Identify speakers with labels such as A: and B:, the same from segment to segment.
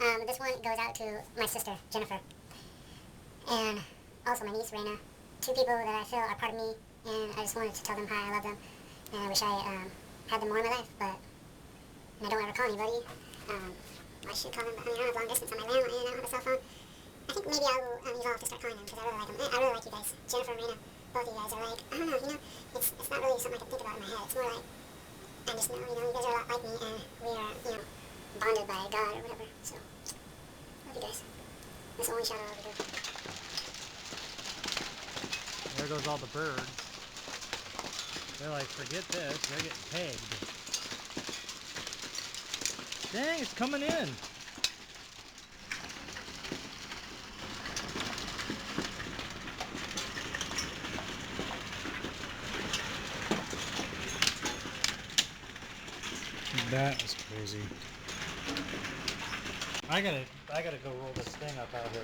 A: Anyway, this one goes out to my sister, Jennifer, and also my niece, Raina. Two people that I feel are part of me, and I just wanted to tell them how I love them, and I wish I had them more in my life, but and I don't ever call anybody. I should call them, but I mean, I don't have long distance on my landline, and I don't have a cell phone. I think maybe I will evolve to start calling them, because I really like them. I really like you guys. Jennifer and Raina, both of you guys are like, I don't know, it's not really something I can think about in my head. It's more like, I just know, you guys are a lot like me, and we are, bonded by God or whatever. So, love you guys. That's the only shout out I'll ever do.
B: There goes all the birds. They're like, forget this, they're getting pegged. Dang, it's coming in. That is crazy. I gotta go roll this thing up out here.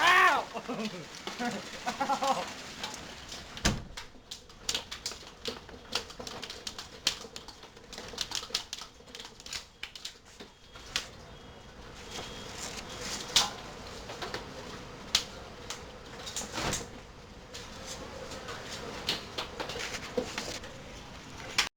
B: Ow!